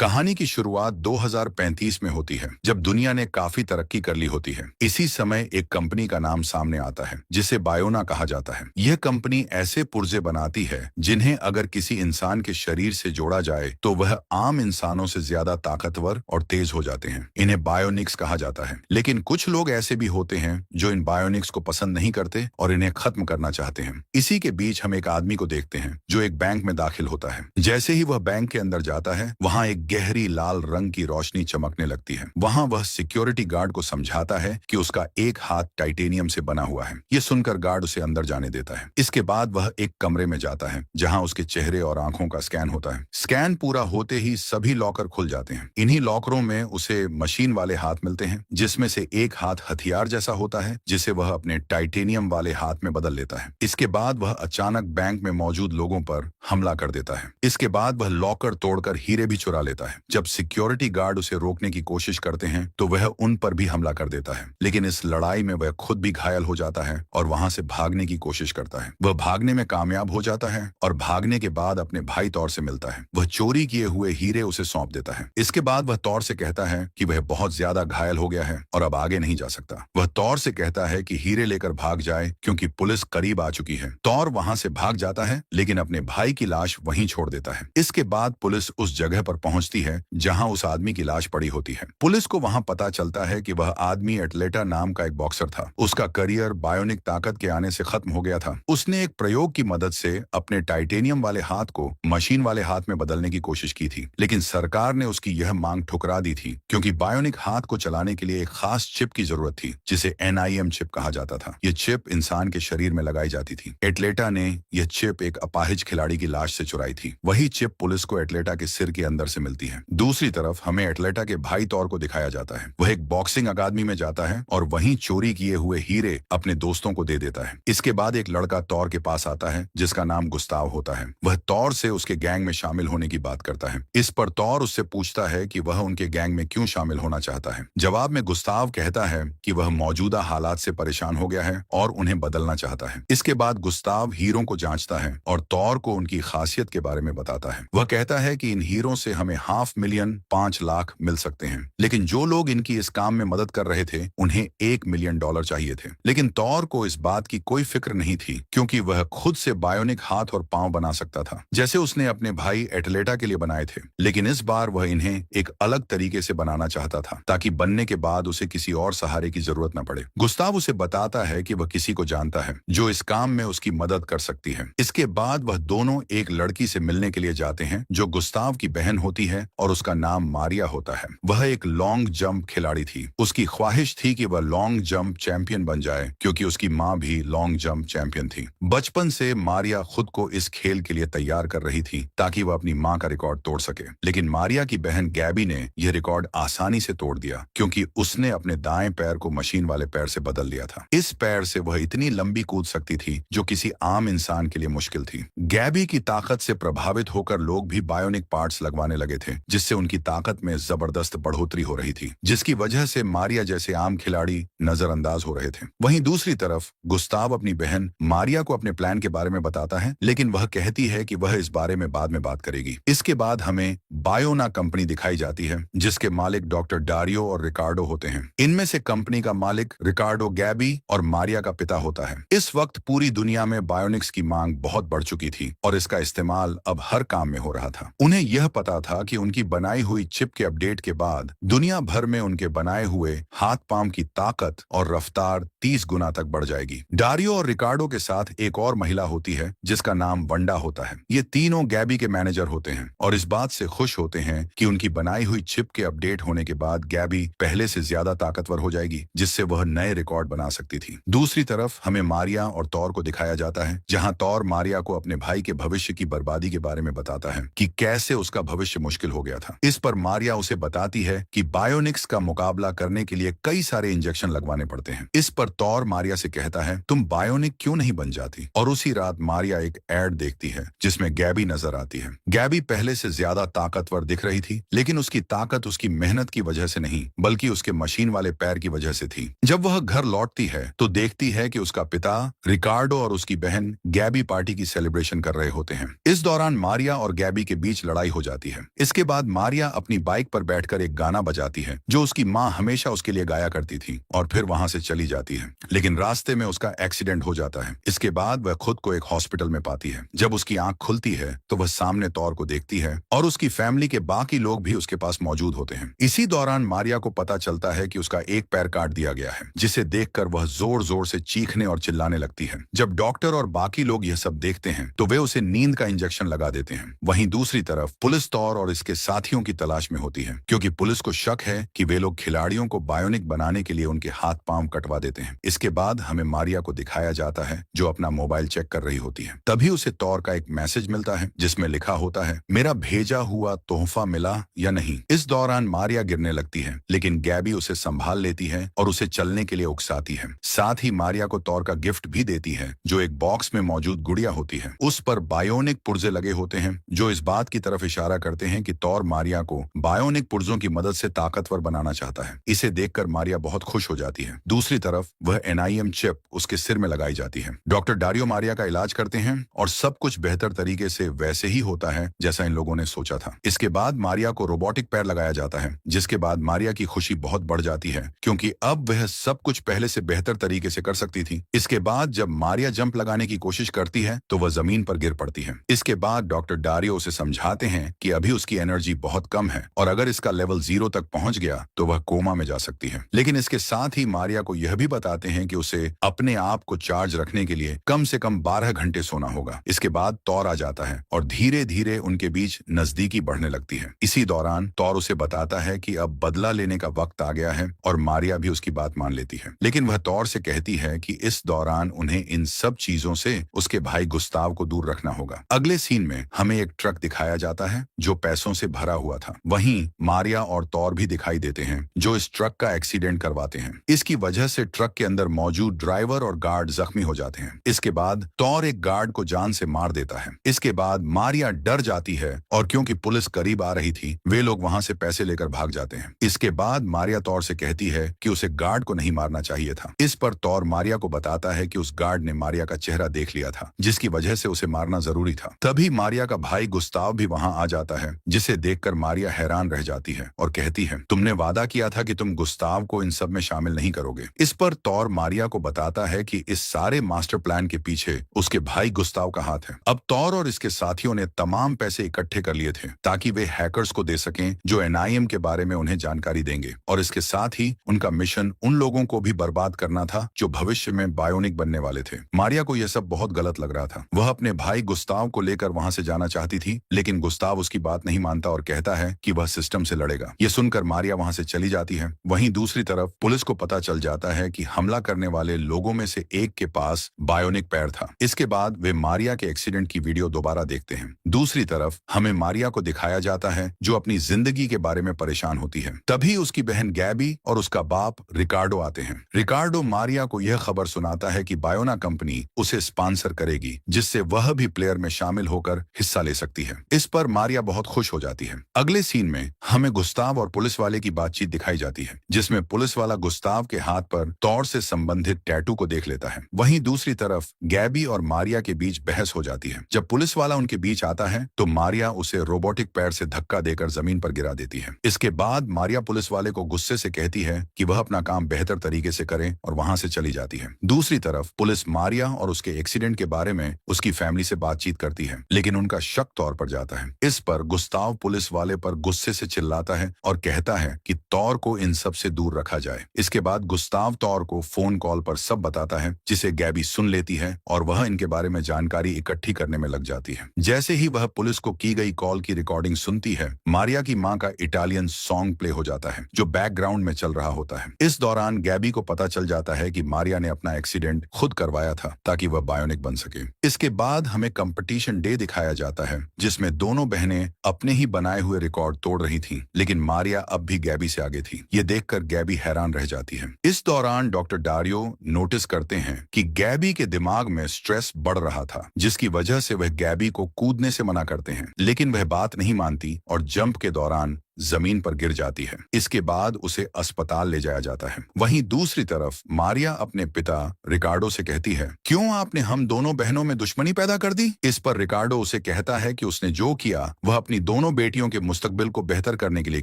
कहानी की शुरुआत 2035 में होती है, जब दुनिया ने काफी तरक्की कर ली होती है। इसी समय एक कंपनी का नाम सामने आता है, जिसे बायोना कहा जाता है। यह कंपनी ऐसे पुर्जे बनाती है जिन्हें अगर किसी इंसान के शरीर से जोड़ा जाए तो वह आम इंसानों से ज्यादा ताकतवर और तेज हो जाते हैं। इन्हें बायोनिक्स कहा जाता है। लेकिन कुछ लोग ऐसे भी होते हैं जो इन बायोनिक्स को पसंद नहीं करते और इन्हें खत्म करना चाहते हैं। इसी के बीच हम एक आदमी को देखते हैं जो एक बैंक में दाखिल होता है। जैसे ही वह बैंक के अंदर जाता है, वहां एक गहरी लाल रंग की रोशनी चमकने लगती है। वहां वह सिक्योरिटी गार्ड को समझाता है कि उसका एक हाथ टाइटेनियम से बना हुआ है। ये सुनकर गार्ड उसे अंदर जाने देता है। इसके बाद वह एक कमरे में जाता है जहां उसके चेहरे और आंखों का स्कैन होता है। स्कैन पूरा होते ही सभी लॉकर खुल जाते हैं। इन्हीं लॉकरों में उसे मशीन वाले हाथ मिलते हैं, जिसमें से एक हाथ हथियार जैसा होता है, जिसे वह अपने टाइटेनियम वाले हाथ में बदल लेता है। इसके बाद वह अचानक बैंक में मौजूद लोगों पर हमला कर देता है। इसके बाद वह लॉकर तोड़कर हीरे भी चुरा लेता है। जब सिक्योरिटी गार्ड उसे रोकने की कोशिश करते हैं तो वह उन पर भी हमला कर देता है। लेकिन इस लड़ाई में वह खुद भी घायल हो जाता है और वहां से भागने की कोशिश करता है। वह भागने में कामयाब हो जाता है और भागने के बाद अपने भाई तौर से मिलता है। वह चोरी किए हुए हीरे उसे सौंप देता है। इसके बाद वह तौर से कहता है कि वह बहुत ज्यादा घायल हो गया है और अब आगे नहीं जा सकता। वह तौर से कहता है कि हीरे लेकर भाग जाए क्योंकि पुलिस करीब आ चुकी है। तौर वहां से भाग जाता है, लेकिन अपने भाई की लाश वहीं छोड़ देता है। इसके बाद पुलिस उस जगह पर पहुंचती है जहां उस आदमी की लाश पड़ी होती है। पुलिस को वहां पता चलता है कि वह आदमी एटलेटा नाम का एक बॉक्सर था। उसका करियर बायोनिक ताकत के आने से खत्म हो गया था। उसने एक प्रयोग की मदद से अपने टाइटेनियम वाले हाथ को मशीन वाले हाथ में बदलने की कोशिश की थी, लेकिन सरकार ने उसकी यह मांग ठुकरा दी थी क्योंकि बायोनिक हाथ को चलाने के लिए एक खास चिप की जरूरत थी, जिसे NIM चिप कहा जाता था। यह चिप इंसान के शरीर में लगाई जाती थी। एटलेटा ने यह चिप एक अपाहिज खिलाड़ी की लाश से चुराई थी। वही चिप पुलिस को एटलेटा के सिर के अंदर से मिलती है। दूसरी तरफ हमें एटलेटा के भाई तौर को दिखाया जाता है। वह एक बॉक्सिंग अकादमी में जाता है और वहीं चोरी किए हुए हीरे अपने दोस्तों को दे देता है। इसके बाद एक लड़का तौर के पास आता है जिसका नाम गुस्ताव होता है। वह तौर से उसके गैंग में शामिल होने की बात करता है। इस पर तौर उससे पूछता है कि वह उनके गैंग में क्यों शामिल होना चाहता है। जवाब में गुस्ताव कहता है कि वह मौजूदा हालात से परेशान हो गया है और उन्हें बदलना चाहता है। इसके बाद गुस्ताव हीरों को जांचता है और तौर को उनकी खासियत के बारे में बताता है। वह कहता है कि इन हीरों से हमें $500,000 5 लाख मिल सकते हैं, लेकिन जो लोग इनकी इस काम में मदद कर रहे थे उन्हें $1 मिलियन चाहिए थे। लेकिन तौर को इस बात की कोई फिक्र नहीं थी क्योंकि वह खुद से बायोनिक हाथ और पांव बना सकता था, जैसे उसने अपने भाई एटलेटा के लिए बनाए थे। लेकिन इस बार वह इन्हें एक अलग तरीके से बनाना चाहता था ताकि बनने के बाद उसे किसी और सहारे की जरूरत न पड़े। गुस्ताव उसे बताता है कि वह किसी को जानता है जो इस काम में उसकी मदद कर सकती है। इसके बाद वह दोनों एक लड़की से मिलने के लिए जाते हैं जो गुस्ताव की बहन होती है और उसका नाम मारिया होता है। वह एक लॉन्ग जंप खिलाड़ी थी। उसकी ख्वाहिश थी कि वह लॉन्ग जंप चैंपियन बन जाए क्योंकि उसकी माँ भी लॉन्ग जंप चैंपियन थी। बचपन से मारिया खुद को इस खेल के लिए तैयार कर रही थी ताकि वह अपनी माँ का रिकॉर्ड तोड़ सके। लेकिन मारिया की बहन गैबी ने यह रिकॉर्ड आसानी से तोड़ दिया क्योंकि उसने अपने दाएं पैर को मशीन वाले पैर से बदल लिया था। इस पैर से वह इतनी लंबी कूद सकती थी जो किसी आम इंसान के लिए मुश्किल थी। गैबी की ताकत से प्रभावित होकर लोग भी बायोनिक पार्ट्स लगवाने लगे थे, जिससे उनकी ताकत में जबरदस्त बढ़ोतरी हो रही थी, जिसकी वजह से मारिया जैसे आम खिलाड़ी नजरअंदाज हो रहे थे। वहीं दूसरी तरफ गुस्ताव अपनी बहन मारिया को अपने प्लान के बारे में बताता है, लेकिन वह कहती है कि वह इस बारे में बाद में बात करेगी। इसके बाद हमें बायोना कंपनी दिखाई जाती है जिसके मालिक डॉक्टर डारियो और रिकार्डो होते हैं। इनमें से कंपनी का मालिक रिकार्डो गैबी और मारिया का पिता होता है। इस वक्त पूरी दुनिया में बायोनिक्स की मांग बहुत बढ़ चुकी थी और इसका इस्तेमाल अब हर काम में हो रहा था। उन्हें यह पता था कि उनकी बनाई हुई चिप के अपडेट के बाद दुनिया भर में उनके बनाए हुए हाथ पांव की ताकत और रफ्तार 30 गुना तक बढ़ जाएगी। डारियो और रिकार्डो के साथ एक और महिला होती है जिसका नाम वंडा होता है। ये तीनों गैबी के मैनेजर होते हैं और इस बात से खुश होते हैं कि उनकी बनाई हुई चिप के अपडेट होने के बाद गैबी पहले से ज्यादा ताकतवर हो जाएगी, जिससे वह नए रिकॉर्ड बना सकती थी। दूसरी तरफ हमें मारिया और तौर को दिखाया जाता है, जहां तौर मारिया को अपने भाई के भविष्य की बर्बादी के बारे में बताता है कि कैसे उसका भविष्य मुश्किल हो गया था। इस पर मारिया उसे बताती है कि बायोनिक्स का मुकाबला करने के लिए कई सारे इंजेक्शन लगवाने पड़ते हैं। इस पर तौर मारिया से कहता है, तुम बायोनिक क्यों नहीं बन जाती? और उसी रात मारिया एक एड देखती है जिसमें गैबी नजर आती है। गैबी पहले से ज्यादा ताकतवर दिख रही थी, लेकिन उसकी ताकत उसकी मेहनत की वजह से नहीं बल्कि उसके मशीन वाले पैर की वजह से थी। जब वह घर लौटती है तो देखती है कि उसका पिता रिकार्डो और उसकी बहन गैबी पार्टी की सेलिब्रेशन कर रहे होते हैं। इस दौरान मारिया और गैबी के बीच लड़ाई हो जाती है। इसके बाद मारिया अपनी बाइक पर बैठकर एक गाना बजाती है जो उसकी माँ हमेशा उसके लिए गाया करती थी और फिर वहां से चली जाती है। लेकिन रास्ते में उसका एक्सीडेंट हो जाता है। इसके बाद वह खुद को एक हॉस्पिटल में पाती है। जब उसकी आंख खुलती है तो वह सामने तौर को देखती है और उसकी फैमिली के बाकी लोग भी उसके पास मौजूद होते हैं। इसी दौरान मारिया को पता चलता है कि उसका एक पैर काट दिया गया है, जिसे देखकर वह जोर जोर से चीखने और चिल्लाने लगती है। जब डॉक्टर और बाकी लोग यह सब देखते हैं तो वे उसे नींद का इंजेक्शन लगा देते हैं। वहीं दूसरी तरफ पुलिस तौर और इसके साथियों की तलाश में होती है, क्योंकि पुलिस को शक है कि वे लोग खिलाड़ियों को बायोनिक बनाने के लिए उनके हाथ पांव कटवा देते हैं। इसके बाद हमें मारिया को दिखाया जाता है जो अपना मोबाइल चेक कर रही होती है। तभी उसे तौर का एक मैसेज मिलता है जिसमें लिखा होता है, मेरा भेजा हुआ तोहफा मिला या नहीं। इस दौरान मारिया गिरने लगती है, लेकिन गैबी उसे संभाल लेती है और उसे चलने के लिए उकसाती है। साथ ही मारिया को तौर का गिफ्ट भी देती है जो एक बॉक्स में मौजूद गुड़िया होती है। उस पर बायोनिक पुर्जे लगे होते हैं जो इस बात की तरफ इशारा करते हैं कि तौर मारिया को बायोनिक पुर्जों की मदद से ताकतवर बनाना चाहता है। इसे देखकर मारिया बहुत खुश हो जाती है। दूसरी तरफ वह NIM चिप उसके सिर में लगाई जाती है। डॉक्टर डारियो मारिया का इलाज करते हैं और सब कुछ बेहतर तरीके से वैसे ही होता है जैसा इन लोगों ने सोचा था। इसके बाद मारिया को रोबोटिक पैर लगाया जाता है, जिसके बाद मारिया की खुशी बहुत बढ़ जाती है क्योंकि अब वह सब कुछ पहले से बेहतर तरीके से कर सकती थी। इसके बाद जब मारिया जंप लगाने की कोशिश करती है तो वह जमीन पर गिर पड़ती है। इसके बाद डॉक्टर डारियो उसे समझाते हैं कि अभी उसकी एनर्जी बहुत कम है और अगर इसका लेवल 0 तक पहुंच गया तो वह कोमा में जा सकती है। लेकिन इसके साथ ही मारिया को यह भी बताते हैं कि उसे अपने आप को चार्ज रखने के लिए कम से कम 12 घंटे सोना होगा। इसके बाद तौर आ जाता है और धीरे धीरे उनके बीच नजदीकी बढ़ने लगती है। इसी दौरान तौर उसे बताता है कि अब बदला लेने का वक्त आ गया है और मारिया भी उसकी बात मान लेती है। लेकिन वह तौर से कहती है कि इस दौरान उन्हें इन सब चीजों से उसके भाई गुस्ताव को दूर रखना होगा। अगले सीन में हमें एक ट्रक दिखाया जाता है जो पैसों से भरा हुआ था। वहीं मारिया और तौर भी दिखाई देते हैं जो इस ट्रक का एक्सीडेंट करवाते हैं। इसकी वजह से ट्रक के अंदर मौजूद ड्राइवर और गार्ड जख्मी हो जाते हैं। इसके बाद तौर एक गार्ड को जान से मार देता है। इसके बाद मारिया डर जाती है और क्योंकि पुलिस करीब आ रही थी वे लोग वहां से पैसे लेकर भाग जाते हैं। इसके बाद मारिया तौर से कहती है कि उसे गार्ड को नहीं मारना चाहिए था। इस पर तौर मारिया को बताता है कि उस गार्ड ने मारिया का चेहरा देख लिया था, जिसकी वजह से उसे मारना जरूरी था। तभी मारिया का भाई गुस्ताव भी वहां आ जाता है, जिसे देखकर मारिया हैरान रह जाती है और कहती है, तुमने वादा किया था कि तुम गुस्ताव को इन सब में शामिल नहीं करोगे। इस पर तौर मारिया को बताता है कि इस सारे मास्टर प्लान के पीछे उसके भाई गुस्ताव का हाथ है। अब तौर और इसके साथियों ने तमाम पैसे इकट्ठे कर लिए थे ताकि वे हैकर्स को दे सकें जो NIM के बारे में उन्हें जानकारी देंगे, और इसके साथ ही उनका मिशन उन लोगों को भी बर्बाद करना था जो भविष्य में बायोनिक बनने वाले थे। मारिया को यह सब बहुत गलत लग रहा था। वह अपने भाई गुस्ताव को लेकर वहां से जाना चाहती थी, लेकिन गुस्ताव उसकी बात नहीं मानता और कहता है कि वह सिस्टम से लड़ेगा। यह सुनकर मारिया वहां से चली जाती है। वहीं दूसरी तरफ पुलिस को पता चल जाता है कि हमला करने वाले लोगों में से एक के पास बायोनिक पैर था। इसके बाद वे मारिया के एक्सीडेंट की वीडियो दोबारा देखते हैं। दूसरी तरफ हमें मारिया को दिखाया जाता है जो अपनी जिंदगी के बारे में परेशान होती है। तभी उसकी बहन गैबी और उसका बाप रिकार्डो आते हैं। रिकार्डो मारिया को यह खबर सुनाता है कि बायोना कंपनी उसे स्पॉन्सर करेगी, जिससे वह भी प्लेयर में शामिल होकर हिस्सा ले सकती है। इस पर मारिया बहुत खुश हो जाती है। अगले सीन में हमें गुस्ताव और पुलिस वाले की बातचीत दिखाई जाती है, जिसमें पुलिस वाला गुस्ताव के हाथ पर तौर से संबंधित टैटू को देख लेता है। वहीं दूसरी तरफ गैबी और मारिया के बीच बहस हो जाती है। जब पुलिस वाला उनके बीच आता है तो मारिया उसे रोबोटिक पैर से धक्का देकर जमीन पर गिरा देती है। इसके बाद मारिया पुलिस वाले को गुस्से से कहती है कि वह अपना काम बेहतर तरीके से करे और वहां से चली जाती है। दूसरी तरफ पुलिस मारिया और उसके एक्सीडेंट के बारे में उसकी फैमिली से बातचीत करती है, लेकिन उनका शक तौर पर जाता है। इस पर गुस्ताव पुलिस वाले पर गुस्से से चिल्लाता है और कहता है कि तौर को इन सब से दूर रखा जाए। इसके बाद गुस्ताव तौर को फोन कॉल पर सब बताता है, जिसे गैबी सुन लेती है और वह इनके बारे में जानकारी इकट्ठी करने में लग जाती है। जैसे ही वह पुलिस को की गई कॉल की रिकॉर्डिंग सुनती है, मारिया की मां का इटालियन सॉन्ग प्ले हो जाता है जो बैकग्राउंड में चल रहा होता है। इस दौरान गैबी को पता चल जाता है कि मारिया ने अपना एक्सीडेंट खुद करवाया था ताकि वह बायोनिक बन सके। इसके बाद हमें कंपटीशन डे दिखाया जाता है, जिसमें दोनों बहनें अपने ही बनाए हुए रिकॉर्ड तोड़ रही थीं, लेकिन मारिया अब भी गैबी से आगे थी। ये देखकर गैबी हैरान रह जाती है। इस दौरान डॉक्टर डारियो नोटिस करते हैं कि गैबी के दिमाग में स्ट्रेस बढ़ रहा था, जिसकी वजह से वह गैबी को कूदने से मना करते हैं, लेकिन वह बात नहीं मानती और जंप के दौरान जमीन पर गिर जाती है। इसके बाद उसे अस्पताल ले जाया जाता है। वहीं दूसरी तरफ मारिया अपने पिता रिकार्डो से कहती है, क्यों आपने हम दोनों बहनों में दुश्मनी पैदा कर दी? इस पर रिकार्डो उसे कहता है कि उसने जो किया वह अपनी दोनों बेटियों के मुस्तकबिल को बेहतर करने के लिए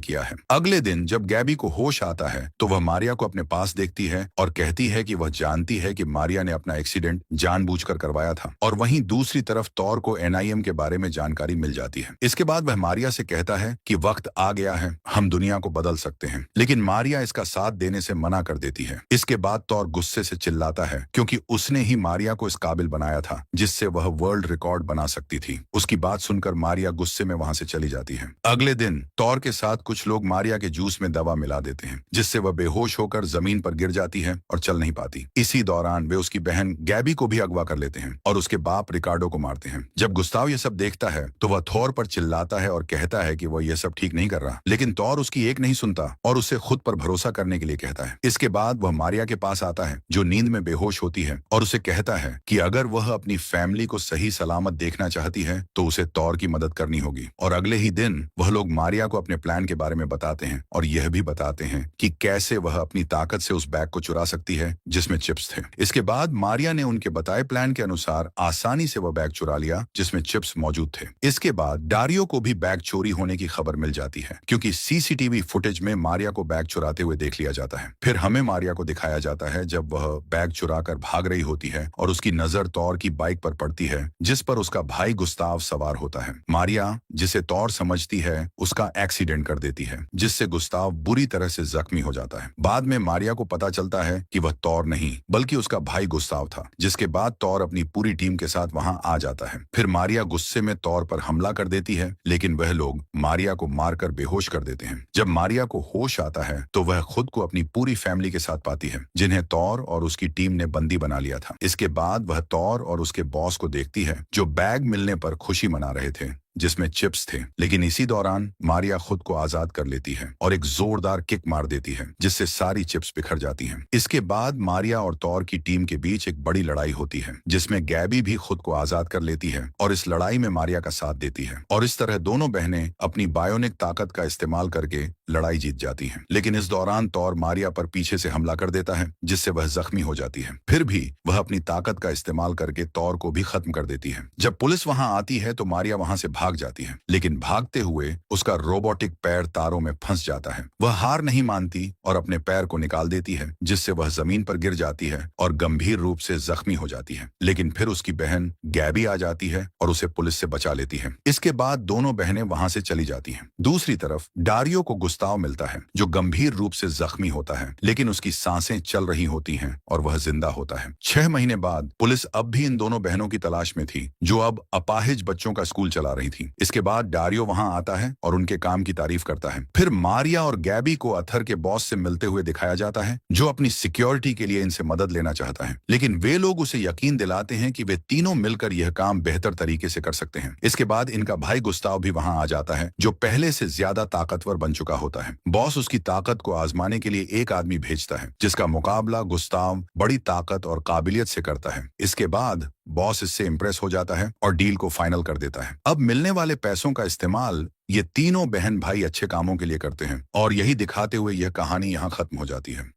किया है। अगले दिन जब गैबी को होश आता है तो वह मारिया को अपने पास देखती है और कहती है कि वह जानती है कि मारिया ने अपना एक्सीडेंट जानबूझकर करवाया था। और वहीं दूसरी तरफ तौर को एनआईएम के बारे में जानकारी मिल जाती है। इसके बाद वह मारिया से कहता है कि वक्त आ गया है, हम दुनिया को बदल सकते हैं। लेकिन मारिया इसका साथ देने से मना कर देती है। इसके बाद तौर गुस्से से चिल्लाता है क्योंकि उसने ही मारिया को इस काबिल बनाया था जिससे वह वर्ल्ड रिकॉर्ड बना सकती थी। उसकी बात सुनकर मारिया गुस्से में वहां से चली जाती है। अगले दिन तौर के साथ कुछ लोग मारिया के जूस में दवा मिला देते हैं जिससे वह बेहोश होकर जमीन पर गिर जाती है और चल नहीं पाती। इसी दौरान वे उसकी बहन गैबी को भी अगवा कर लेते हैं और उसके बाप रिकार्डो को मारते हैं। जब गुस्ताव ये सब देखता है तो वह थॉर पर चिल्लाता है और कहता है कि वह यह सब ठीक नहीं कर रहा, लेकिन तौर उसकी एक नहीं सुनता और उसे खुद पर भरोसा करने के लिए कहता है। इसके बाद वह मारिया के पास आता है जो नींद में बेहोश होती है और उसे कहता है कि अगर वह अपनी फैमिली को सही सलामत देखना चाहती है तो उसे तौर की मदद करनी होगी। और अगले ही दिन वह लोग मारिया को अपने प्लान के बारे में बताते हैं और यह भी बताते हैं कि कैसे वह अपनी ताकत से उस बैग को चुरा सकती है जिसमें चिप्स थे। इसके बाद मारिया ने उनके बताए प्लान के अनुसार आसानी से वह बैग चुरा लिया जिसमें चिप्स मौजूद थे। इसके बाद डारियो को भी बैग चोरी होने की खबर मिल जाती है क्योंकि सीसीटीवी फुटेज में मारिया को बैग चुराते हुए देख लिया जाता है। फिर हमें मारिया को दिखाया जाता है जब वह बैग चुरा कर भाग रही होती है और उसकी नजर तौर की बाइक पर पड़ती है जिस पर उसका भाई गुस्ताव सवार होता है। मारिया जिसे तौर समझती है उसका एक्सीडेंट कर देती है जिससे गुस्ताव बुरी तरह से जख्मी हो जाता है। बाद में मारिया को पता चलता है कि वह तौर नहीं बल्कि उसका भाई गुस्ताव था, जिसके बाद तौर अपनी पूरी टीम के साथ वहां आ जाता है। फिर मारिया गुस्से में तौर पर हमला कर देती है लेकिन वह लोग मारिया को मारकर बेहोश कर देते हैं। जब मारिया को होश आता है तो वह खुद को अपनी पूरी फैमिली के साथ पाती है जिन्हें तौर और उसकी टीम ने बंदी बना लिया था। इसके बाद वह तौर और उसके बॉस को देखती है जो बैग मिलने पर खुशी मना रहे थे जिसमें चिप्स थे। लेकिन इसी दौरान मारिया खुद को आजाद कर लेती है और एक जोरदार किक मार देती है जिससे सारी चिप्स बिखर जाती हैं। इसके बाद मारिया और तौर की टीम के बीच एक बड़ी लड़ाई होती है जिसमें गैबी भी खुद को आजाद कर लेती है और इस लड़ाई में मारिया का साथ देती है और इस तरह दोनों बहनें अपनी बायोनिक ताकत का इस्तेमाल करके लड़ाई जीत जाती हैं। लेकिन इस दौरान तौर मारिया पर पीछे से हमला कर देता है जिससे वह जख्मी हो जाती है। फिर भी वह अपनी ताकत का इस्तेमाल करके तौर को भी खत्म कर देती है। जब पुलिस वहां आती है तो मारिया वहां से भाग जाती है, लेकिन भागते हुए उसका रोबोटिक पैर तारों में फंस जाता है। वह हार नहीं मानती और अपने पैर को निकाल देती है जिससे वह जमीन पर गिर जाती है और गंभीर रूप से जख्मी हो जाती है। लेकिन फिर उसकी बहन गैबी आ जाती है और उसे पुलिस से बचा लेती है। इसके बाद दोनों बहनें वहां से चली जाती हैं। दूसरी तरफ डारियो को गुस्ताव मिलता है जो गंभीर रूप से जख्मी होता है लेकिन उसकी सांसें चल रही होती हैं और वह जिंदा होता है। 6 महीने बाद पुलिस अब भी इन दोनों बहनों की तलाश में थी जो अब अपाहिज बच्चों का स्कूल चला रही थी। इसके बाद डारियो वहां आता है और उनके काम की तारीफ करता है। फिर मारिया और गैबी को अथर के बॉस से मिलते हुए दिखाया जाता है जो अपनी सिक्योरिटी के लिए इनसे मदद लेना चाहता है, लेकिन वे लोग उसे यकीन दिलाते हैं कि वे तीनों मिलकर यह काम बेहतर तरीके से कर सकते हैं। इसके बाद इनका भाई गुस्ताव भी वहां आ जाता है जो पहले से ज्यादा ताकतवर बन चुका होता है। बॉस उसकी ताकत को आजमाने के लिए एक आदमी भेजता है जिसका मुकाबला गुस्ताव बड़ी ताकत और काबिलियत से करता है। इसके बाद बॉस इससे इंप्रेस हो जाता है और डील को फाइनल कर देता है। अब मिलने वाले पैसों का इस्तेमाल ये तीनों बहन भाई अच्छे कामों के लिए करते हैं और यही दिखाते हुए यह कहानी यहाँ खत्म हो जाती है।